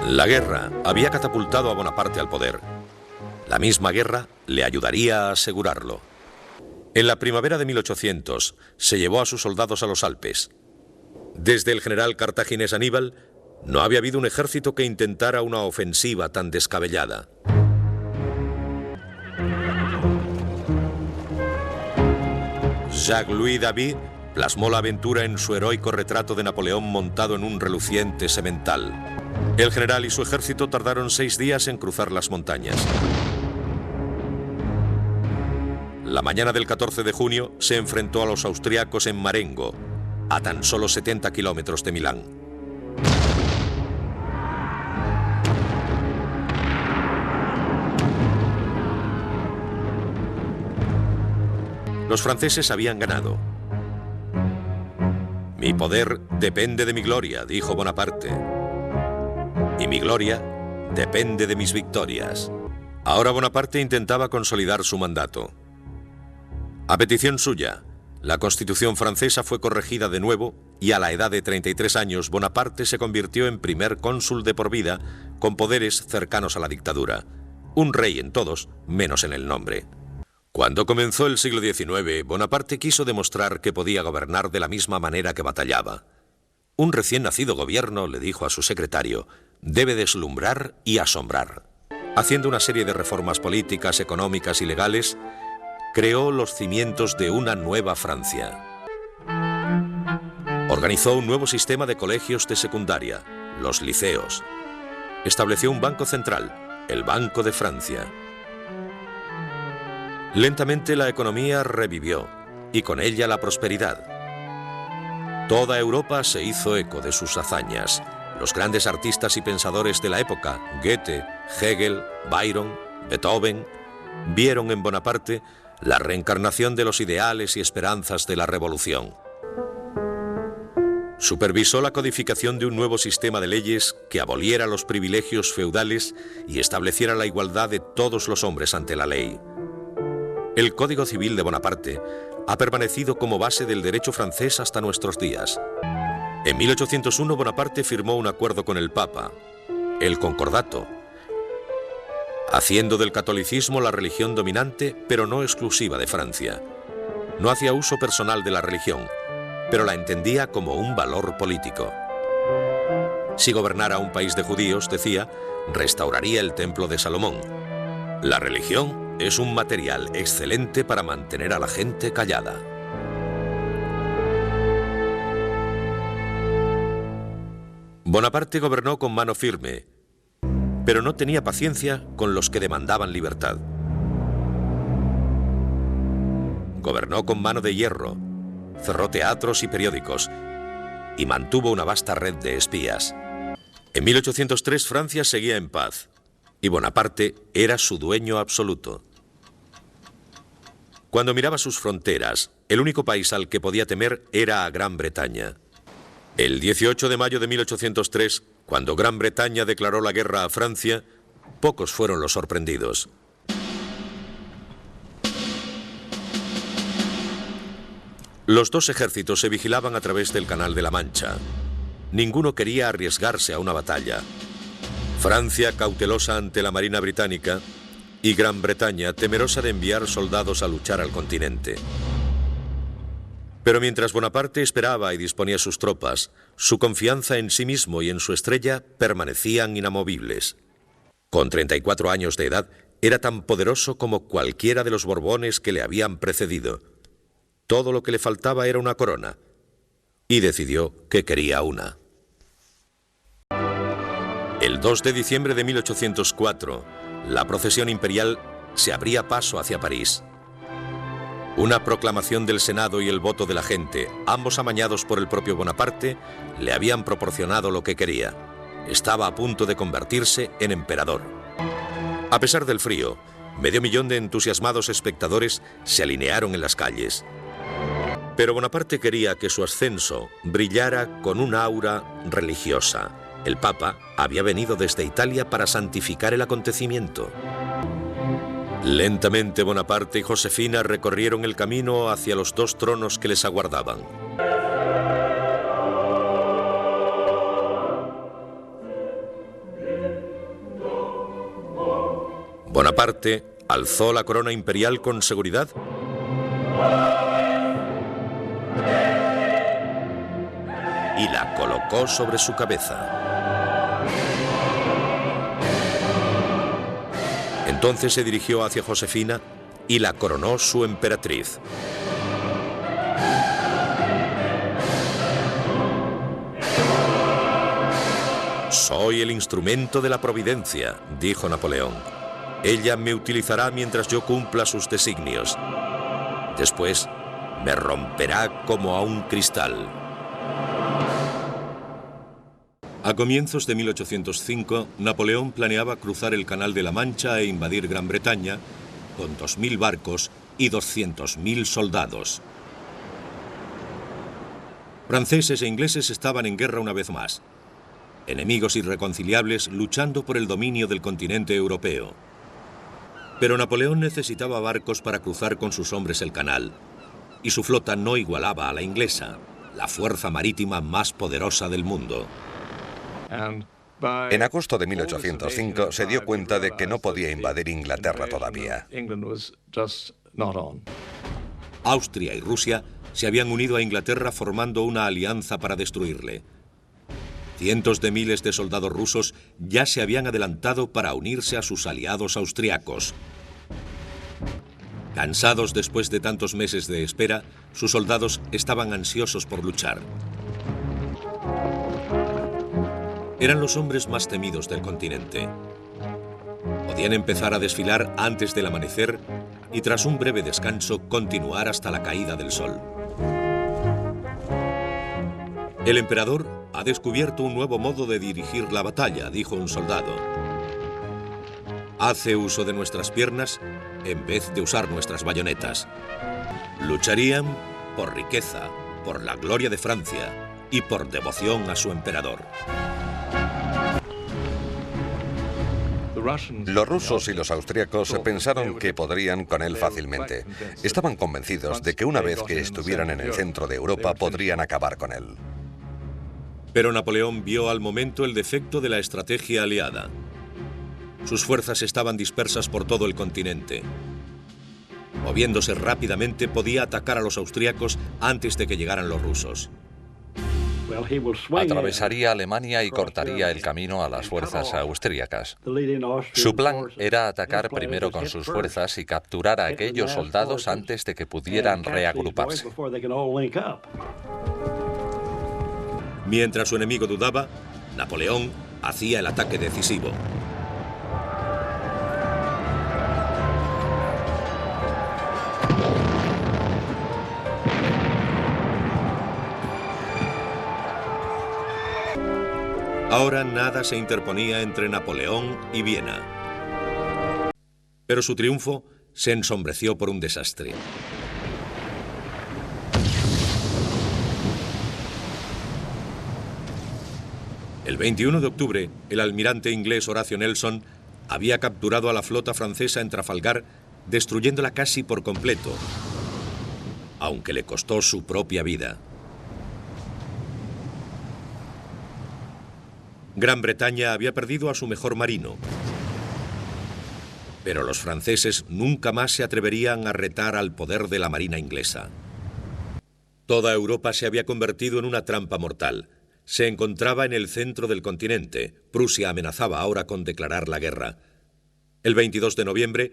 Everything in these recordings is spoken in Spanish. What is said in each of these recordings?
La guerra había catapultado a Bonaparte al poder. La misma guerra le ayudaría a asegurarlo. En la primavera de 1800 se llevó a sus soldados a los Alpes. Desde el general cartaginés Aníbal no había habido un ejército que intentara una ofensiva tan descabellada. Jacques-Louis David plasmó la aventura en su heroico retrato de Napoleón montado en un reluciente semental. El general y su ejército tardaron 6 días en cruzar las montañas. La mañana del 14 de junio se enfrentó a los austriacos en Marengo, a tan solo 70 kilómetros de Milán. Los franceses habían ganado. Mi poder depende de mi gloria, dijo Bonaparte. Y mi gloria depende de mis victorias. Ahora Bonaparte intentaba consolidar su mandato. A petición suya, la Constitución francesa fue corregida de nuevo y a la edad de 33 años Bonaparte se convirtió en primer cónsul de por vida con poderes cercanos a la dictadura. Un rey en todos, menos en el nombre. Cuando comenzó el siglo XIX, Bonaparte quiso demostrar que podía gobernar de la misma manera que batallaba. Un recién nacido gobierno, le dijo a su secretario, debe deslumbrar y asombrar. Haciendo una serie de reformas políticas, económicas y legales, creó los cimientos de una nueva Francia. Organizó un nuevo sistema de colegios de secundaria, los liceos. Estableció un banco central, el Banco de Francia. Lentamente la economía revivió, y con ella la prosperidad. Toda Europa se hizo eco de sus hazañas. Los grandes artistas y pensadores de la época, Goethe, Hegel, Byron, Beethoven, vieron en Bonaparte la reencarnación de los ideales y esperanzas de la revolución. Supervisó la codificación de un nuevo sistema de leyes que aboliera los privilegios feudales y estableciera la igualdad de todos los hombres ante la ley. El Código Civil de Bonaparte ha permanecido como base del derecho francés hasta nuestros días. En 1801 Bonaparte firmó un acuerdo con el Papa, el Concordato, haciendo del catolicismo la religión dominante, pero no exclusiva de Francia. No hacía uso personal de la religión, pero la entendía como un valor político. Si gobernara un país de judíos, decía, restauraría el templo de Salomón. La religión es un material excelente para mantener a la gente callada. Bonaparte gobernó con mano firme, pero no tenía paciencia con los que demandaban libertad. Gobernó con mano de hierro, cerró teatros y periódicos y mantuvo una vasta red de espías. En 1803 Francia seguía en paz y Bonaparte era su dueño absoluto. Cuando miraba sus fronteras, el único país al que podía temer era a Gran Bretaña. El 18 de mayo de 1803, cuando Gran Bretaña declaró la guerra a Francia, pocos fueron los sorprendidos. Los dos ejércitos se vigilaban a través del Canal de la Mancha. Ninguno quería arriesgarse a una batalla. Francia, cautelosa ante la Marina británica, y Gran Bretaña, temerosa de enviar soldados a luchar al continente. Pero mientras Bonaparte esperaba y disponía sus tropas, su confianza en sí mismo y en su estrella permanecían inamovibles. Con 34 años de edad, era tan poderoso como cualquiera de los Borbones que le habían precedido. Todo lo que le faltaba era una corona, y decidió que quería una. El 2 de diciembre de 1804, la procesión imperial se abría paso hacia París. Una proclamación del Senado y el voto de la gente, ambos amañados por el propio Bonaparte, le habían proporcionado lo que quería. Estaba a punto de convertirse en emperador. A pesar del frío, 500.000 de entusiasmados espectadores se alinearon en las calles. Pero Bonaparte quería que su ascenso brillara con un aura religiosa. El Papa había venido desde Italia para santificar el acontecimiento. Lentamente Bonaparte y Josefina recorrieron el camino hacia los 2 tronos que les aguardaban. Bonaparte alzó la corona imperial con seguridad y la colocó sobre su cabeza. Entonces se dirigió hacia Josefina y la coronó su emperatriz. Soy el instrumento de la providencia, dijo Napoleón. Ella me utilizará mientras yo cumpla sus designios. Después me romperá como a un cristal. A comienzos de 1805, Napoleón planeaba cruzar el Canal de la Mancha e invadir Gran Bretaña con 2.000 barcos y 200.000 soldados. Franceses e ingleses estaban en guerra una vez más. Enemigos irreconciliables luchando por el dominio del continente europeo. Pero Napoleón necesitaba barcos para cruzar con sus hombres el canal, y su flota no igualaba a la inglesa, la fuerza marítima más poderosa del mundo. En agosto de 1805 se dio cuenta de que no podía invadir Inglaterra todavía. Austria y Rusia se habían unido a Inglaterra formando una alianza para destruirle. Cientos de miles de soldados rusos ya se habían adelantado para unirse a sus aliados austriacos. Cansados después de tantos meses de espera, sus soldados estaban ansiosos por luchar. Eran los hombres más temidos del continente. Podían empezar a desfilar antes del amanecer y tras un breve descanso continuar hasta la caída del sol. El emperador ha descubierto un nuevo modo de dirigir la batalla, dijo un soldado. Hace uso de nuestras piernas en vez de usar nuestras bayonetas. Lucharían por riqueza, por la gloria de Francia y por devoción a su emperador. Los rusos y los austriacos pensaron que podrían con él fácilmente. Estaban convencidos de que una vez que estuvieran en el centro de Europa podrían acabar con él. Pero Napoleón vio al momento el defecto de la estrategia aliada. Sus fuerzas estaban dispersas por todo el continente. Moviéndose rápidamente, podía atacar a los austríacos antes de que llegaran los rusos. Atravesaría Alemania y cortaría el camino a las fuerzas austríacas. Su plan era atacar primero con sus fuerzas y capturar a aquellos soldados antes de que pudieran reagruparse. Mientras su enemigo dudaba, Napoleón hacía el ataque decisivo. Ahora nada se interponía entre Napoleón y Viena. Pero su triunfo se ensombreció por un desastre. El 21 de octubre, el almirante inglés Horatio Nelson había capturado a la flota francesa en Trafalgar, destruyéndola casi por completo, aunque le costó su propia vida. Gran Bretaña había perdido a su mejor marino, pero los franceses nunca más se atreverían a retar al poder de la marina inglesa. Toda Europa se había convertido en una trampa mortal. Se encontraba en el centro del continente. Prusia amenazaba ahora con declarar la guerra. El 22 de noviembre,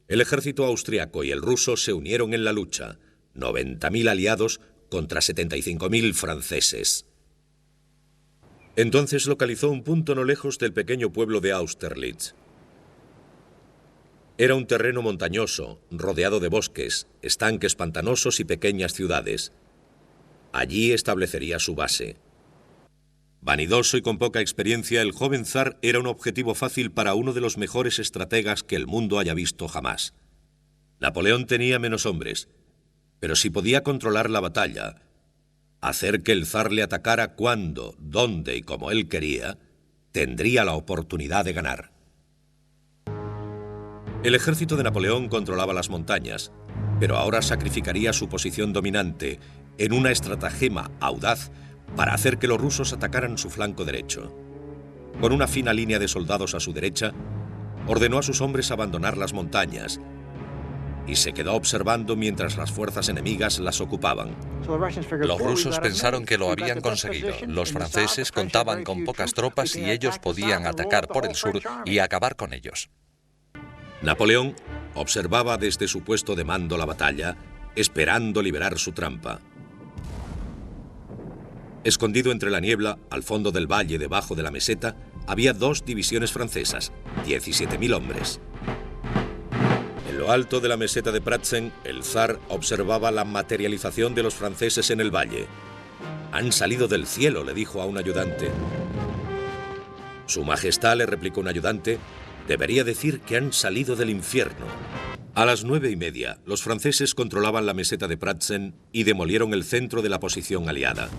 el ejército austriaco y el ruso se unieron en la lucha. 90.000 aliados contra 75.000 franceses. Entonces localizó un punto no lejos del pequeño pueblo de Austerlitz. Era un terreno montañoso, rodeado de bosques, estanques pantanosos y pequeñas ciudades. Allí establecería su base. Vanidoso y con poca experiencia, el joven zar era un objetivo fácil para uno de los mejores estrategas que el mundo haya visto jamás. Napoleón tenía menos hombres, pero si podía controlar la batalla, hacer que el zar le atacara cuando, dónde y como él quería, tendría la oportunidad de ganar. El ejército de Napoleón controlaba las montañas, pero ahora sacrificaría su posición dominante en una estratagema audaz para hacer que los rusos atacaran su flanco derecho. Con una fina línea de soldados a su derecha, ordenó a sus hombres abandonar las montañas y se quedó observando mientras las fuerzas enemigas las ocupaban. Los rusos pensaron que lo habían conseguido. Los franceses contaban con pocas tropas y ellos podían atacar por el sur y acabar con ellos. Napoleón observaba desde su puesto de mando la batalla, esperando liberar su trampa. Escondido entre la niebla, al fondo del valle debajo de la meseta, había 2 divisiones francesas, 17.000 hombres. En lo alto de la meseta de Pratzen, el zar observaba la materialización de los franceses en el valle. «Han salido del cielo», le dijo a un ayudante. «Su Majestad», le replicó un ayudante, «debería decir que han salido del infierno». A las 9:30, los franceses controlaban la meseta de Pratzen y demolieron el centro de la posición aliada.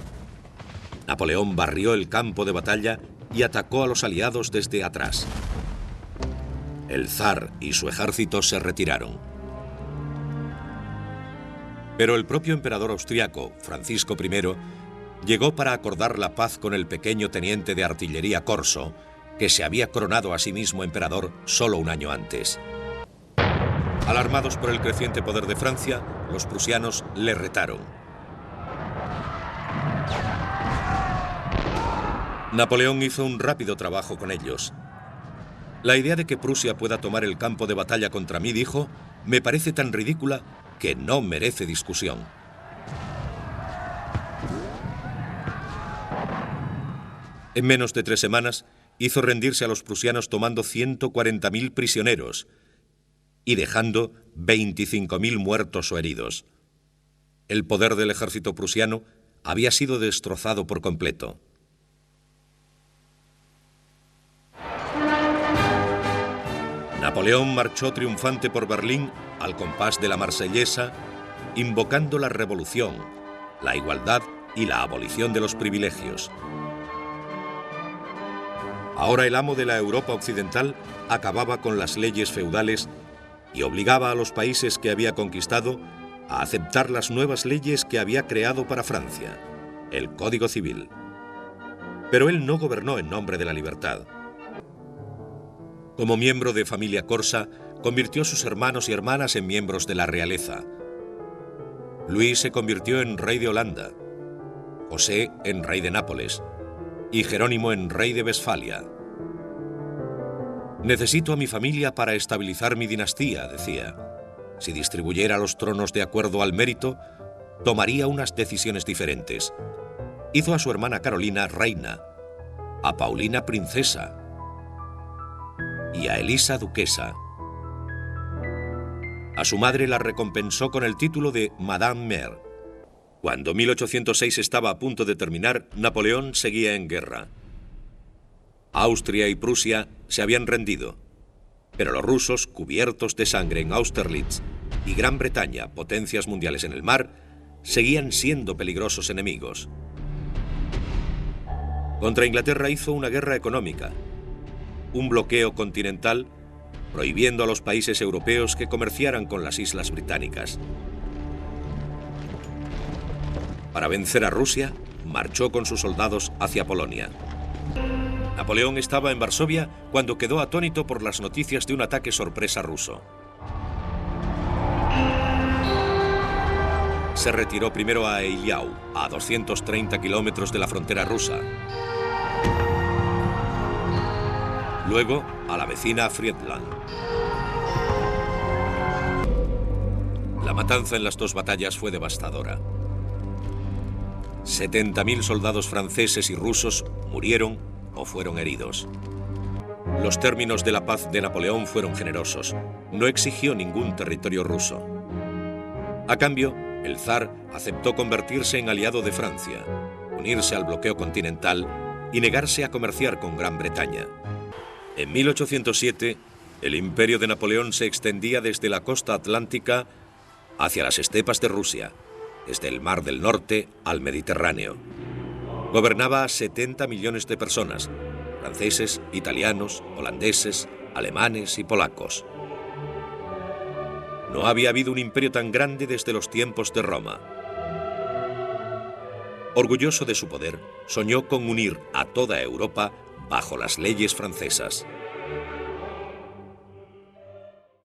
Napoleón barrió el campo de batalla y atacó a los aliados desde atrás. El zar y su ejército se retiraron. Pero el propio emperador austriaco, Francisco I, llegó para acordar la paz con el pequeño teniente de artillería Corso, que se había coronado a sí mismo emperador solo un año antes. Alarmados por el creciente poder de Francia, los prusianos le retaron. Napoleón hizo un rápido trabajo con ellos. La idea de que Prusia pueda tomar el campo de batalla contra mí, dijo, me parece tan ridícula que no merece discusión. En menos de 3 semanas, hizo rendirse a los prusianos tomando 140.000 prisioneros y dejando 25.000 muertos o heridos. El poder del ejército prusiano había sido destrozado por completo. Napoleón marchó triunfante por Berlín al compás de la Marsellesa, invocando la revolución, la igualdad y la abolición de los privilegios. Ahora el amo de la Europa occidental acababa con las leyes feudales y obligaba a los países que había conquistado a aceptar las nuevas leyes que había creado para Francia, el Código Civil. Pero él no gobernó en nombre de la libertad. Como miembro de familia corsa, convirtió a sus hermanos y hermanas en miembros de la realeza. Luis se convirtió en rey de Holanda, José en rey de Nápoles y Jerónimo en rey de Westfalia. Necesito a mi familia para estabilizar mi dinastía, decía. Si distribuyera los tronos de acuerdo al mérito, tomaría unas decisiones diferentes. Hizo a su hermana Carolina reina, a Paulina princesa y a Elisa duquesa. A su madre la recompensó con el título de Madame Mère. Cuando 1806 estaba a punto de terminar, Napoleón seguía en guerra. Austria y Prusia se habían rendido, pero los rusos, cubiertos de sangre en Austerlitz, y Gran Bretaña, potencias mundiales en el mar, seguían siendo peligrosos enemigos. Contra Inglaterra hizo una guerra económica, un bloqueo continental, prohibiendo a los países europeos que comerciaran con las islas británicas. Para vencer a Rusia, marchó con sus soldados hacia Polonia. Napoleón estaba en Varsovia cuando quedó atónito por las noticias de un ataque sorpresa ruso. Se retiró primero a Eylau, a 230 kilómetros de la frontera rusa. Luego a la vecina Friedland. La matanza en las 2 batallas fue devastadora. 70.000 soldados franceses y rusos murieron o fueron heridos. Los términos de la paz de Napoleón fueron generosos. No exigió ningún territorio ruso. A cambio, el zar aceptó convertirse en aliado de Francia, unirse al bloqueo continental y negarse a comerciar con Gran Bretaña. En 1807, el imperio de Napoleón se extendía desde la costa atlántica hacia las estepas de Rusia, desde el Mar del Norte al Mediterráneo. Gobernaba a 70 millones de personas, franceses, italianos, holandeses, alemanes y polacos. No había habido un imperio tan grande desde los tiempos de Roma. Orgulloso de su poder, soñó con unir a toda Europa bajo las leyes francesas.